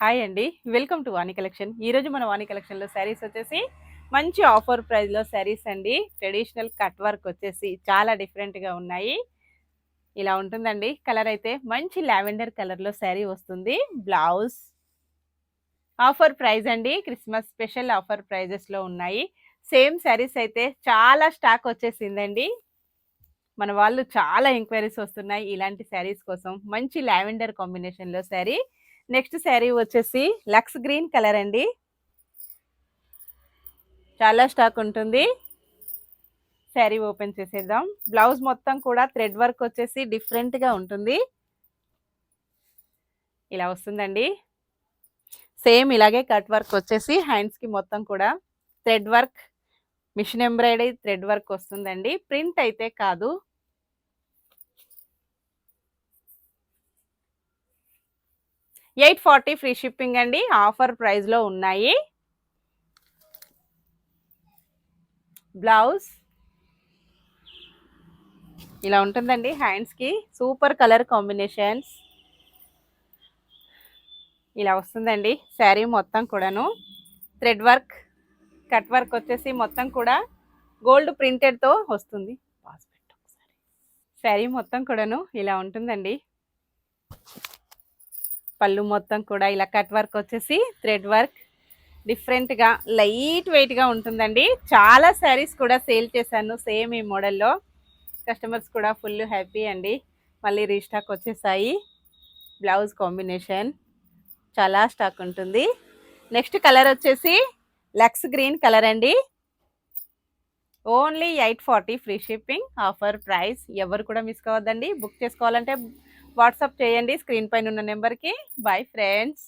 Hi అండి. Welcome to Vani collection. ఈరోజు మన వాణి కలెక్షన్‌లో శారీస్ వచ్చేసి మంచి ఆఫర్ ప్రైస్‌లో శారీస్ అండి. ట్రెడిషనల్ కట్ వర్క్ వచ్చేసి చాలా డిఫరెంట్‌గా ఉన్నాయి. ఇలా ఉంటుందండి. కలర్ అయితే మంచి లావెండర్ కలర్‌లో శారీ వస్తుంది. బ్లౌజ్ ఆఫర్ ప్రైస్ అండి. క్రిస్మస్ స్పెషల్ ఆఫర్ ప్రైజెస్‌లో ఉన్నాయి. సేమ్ శారీస్ అయితే చాలా స్టాక్ వచ్చేసిందండి. మన వాళ్ళు చాలా ఎంక్వైరీస్ వస్తున్నాయి ఇలాంటి శారీస్ కోసం. మంచి లావెండర్ కాంబినేషన్‌లో శారీ. నెక్స్ట్ శారీ వచ్చేసి లక్స్ గ్రీన్ కలర్ అండి. చాలా స్టాక్ ఉంటుంది. శారీ ఓపెన్ చేసేద్దాం. బ్లౌజ్ మొత్తం కూడా థ్రెడ్ వర్క్ వచ్చేసి డిఫరెంట్‌గా ఉంటుంది. ఇలా వస్తుందండి. సేమ్ ఇలాగే కట్ వర్క్ వచ్చేసి హ్యాండ్స్‌కి మొత్తం కూడా thread work, machine embroidery thread work వస్తుందండి. ప్రింట్ అయితే కాదు. $840 ఫ్రీ షిప్పింగ్ అండి. ఆఫర్ ప్రైస్‌లో ఉన్నాయి. బ్లౌజ్ ఇలా ఉంటుందండి. హ్యాండ్స్‌కి సూపర్ కలర్ కాంబినేషన్స్ ఇలా వస్తుందండి. శారీ మొత్తం కూడాను థ్రెడ్ వర్క్, కట్ వర్క్ వచ్చేసి మొత్తం కూడా గోల్డ్ ప్రింటెడ్తో వస్తుంది. శారీ మొత్తం కూడాను ఇలా ఉంటుందండి. పళ్ళు మొత్తం కూడా ఇలా కట్ వర్క్ వచ్చేసి థ్రెడ్ వర్క్ డిఫరెంట్గా లైట్ వెయిట్గా ఉంటుందండి. చాలా శారీస్ కూడా సేల్ చేశాను సేమ్ ఈ మోడల్లో. కస్టమర్స్ కూడా ఫుల్ హ్యాపీ అండి. మళ్ళీ రీస్టాక్ వచ్చేసాయి. బ్లౌజ్ కాంబినేషన్ చాలా స్టాక్ ఉంటుంది. నెక్స్ట్ కలర్ వచ్చేసి లక్స్ గ్రీన్ కలర్ అండి. Only 840 free shipping offer price. ఎవరు కూడా మిస్ కావద్దండి. బుక్ చేసుకోవాలంటే వాట్సాప్ చేయండి స్క్రీన్ పైన ఉన్న నెంబర్కి. Bye friends.